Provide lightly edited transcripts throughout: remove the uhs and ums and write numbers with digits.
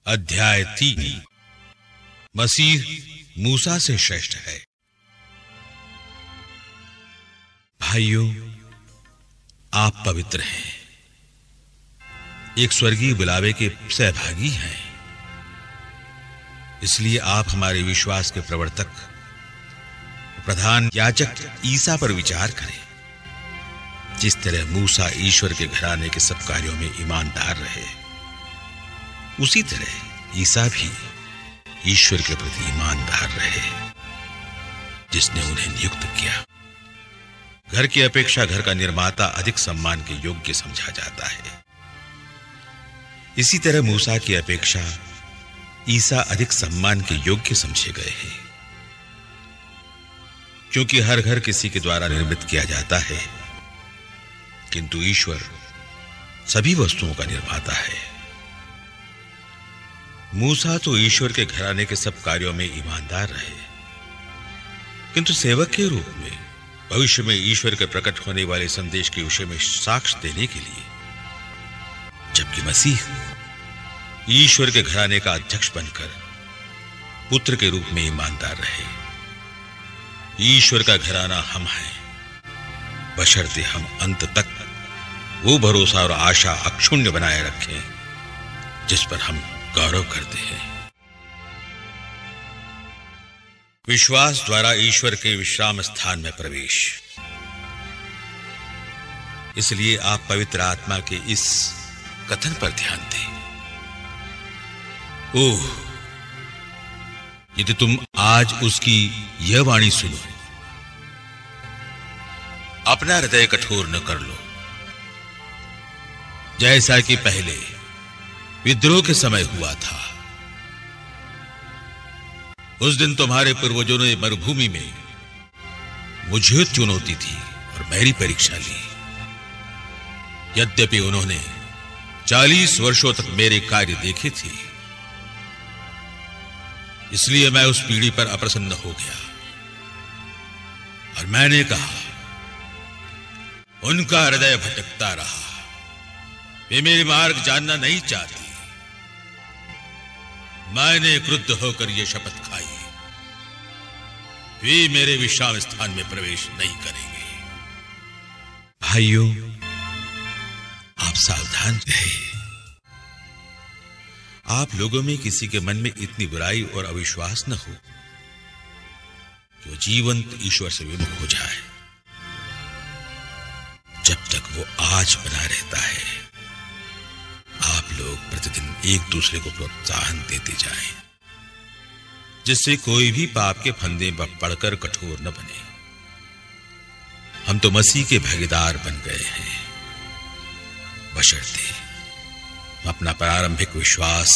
अध्याय 3। मसीह मूसा से श्रेष्ठ है। भाइयों, आप पवित्र हैं, एक स्वर्गीय बुलावे के सहभागी हैं। इसलिए आप हमारे विश्वास के प्रवर्तक प्रधान याजक ईसा पर विचार करें। जिस तरह मूसा ईश्वर के घराने के सब कार्यों में ईमानदार रहे, उसी तरह ईसा भी ईश्वर के प्रति ईमानदार रहे, जिसने उन्हें नियुक्त किया। घर की अपेक्षा घर का निर्माता अधिक सम्मान के योग्य समझा जाता है। इसी तरह मूसा की अपेक्षा ईसा अधिक सम्मान के योग्य समझे गए हैं, क्योंकि हर घर किसी के द्वारा निर्मित किया जाता है, किंतु ईश्वर सभी वस्तुओं का निर्माता है। मूसा तो ईश्वर के घराने के सब कार्यों में ईमानदार रहे, किंतु सेवक के रूप में भविष्य में ईश्वर के प्रकट होने वाले संदेश के विषय में साक्ष्य देने के लिए, जबकि मसीह ईश्वर के घराने का अध्यक्ष बनकर पुत्र के रूप में ईमानदार रहे। ईश्वर का घराना हम हैं, बशर्ते हम अंत तक वो भरोसा और आशा अक्षुण्ण बनाए रखें जिस पर हम गौरव करते हैं। विश्वास द्वारा ईश्वर के विश्राम स्थान में प्रवेश। इसलिए आप पवित्र आत्मा के इस कथन पर ध्यान दें, ओह, यदि तुम आज उसकी यह वाणी सुनो, अपना हृदय कठोर न कर लो, जैसा कि पहले विद्रोह के समय हुआ था। उस दिन तुम्हारे पूर्वजों ने मरुभूमि में मुझे चुनौती दी और मेरी परीक्षा ली। यद्यपि उन्होंने 40 वर्षों तक मेरे कार्य देखे थे, इसलिए मैं उस पीढ़ी पर अप्रसन्न हो गया और मैंने कहा, उनका हृदय भटकता रहा, वे मेरे मार्ग जानना नहीं चाहती। मैंने क्रुद्ध होकर यह शपथ खाई, वे मेरे विश्राम स्थान में प्रवेश नहीं करेंगे। भाइयों, आप सावधान रहे। आप लोगों में किसी के मन में इतनी बुराई और अविश्वास न हो जो जीवंत ईश्वर से विमुख हो जाए। जब तक वो आज बना रहता है, आप लोग प्रतिदिन एक दूसरे को प्रोत्साहन देते जाएं, जिससे कोई भी पाप के फंदे में पड़कर कठोर न बने। हम तो मसीह के भागीदार बन गए हैं, बशर्ते अपना प्रारंभिक विश्वास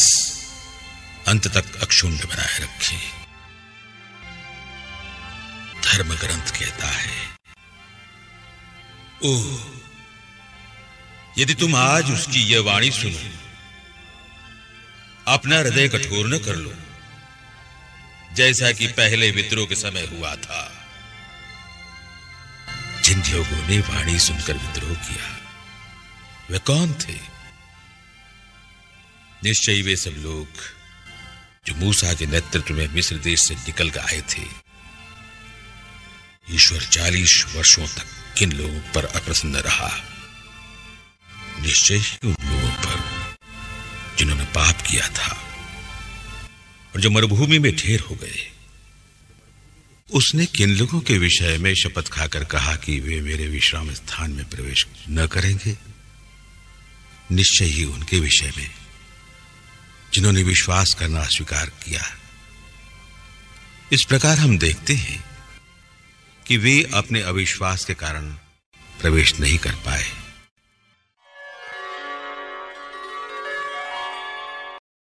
अंत तक अक्षुण्ण बनाए रखें। धर्म ग्रंथ कहता है, ओह, यदि तुम आज उसकी यह वाणी सुनो, अपना हृदय कठोर न कर लो, जैसा कि पहले विद्रोह के समय हुआ था। जिन लोगों ने वाणी सुनकर विद्रोह किया, वे कौन थे? निश्चय वे सब लोग जो मूसा के नेतृत्व में मिस्र देश से निकल कर आए थे। ईश्वर 40 वर्षों तक किन लोगों पर अप्रसन्न रहा? निश्चय ही उन लोगों पर जिन्होंने पाप किया था और जो मरुभूमि में ढेर हो गए। उसने किन लोगों के विषय में शपथ खाकर कहा कि वे मेरे विश्राम स्थान में प्रवेश न करेंगे? निश्चय ही उनके विषय में जिन्होंने विश्वास करना अस्वीकार किया। इस प्रकार हम देखते हैं कि वे अपने अविश्वास के कारण प्रवेश नहीं कर पाए।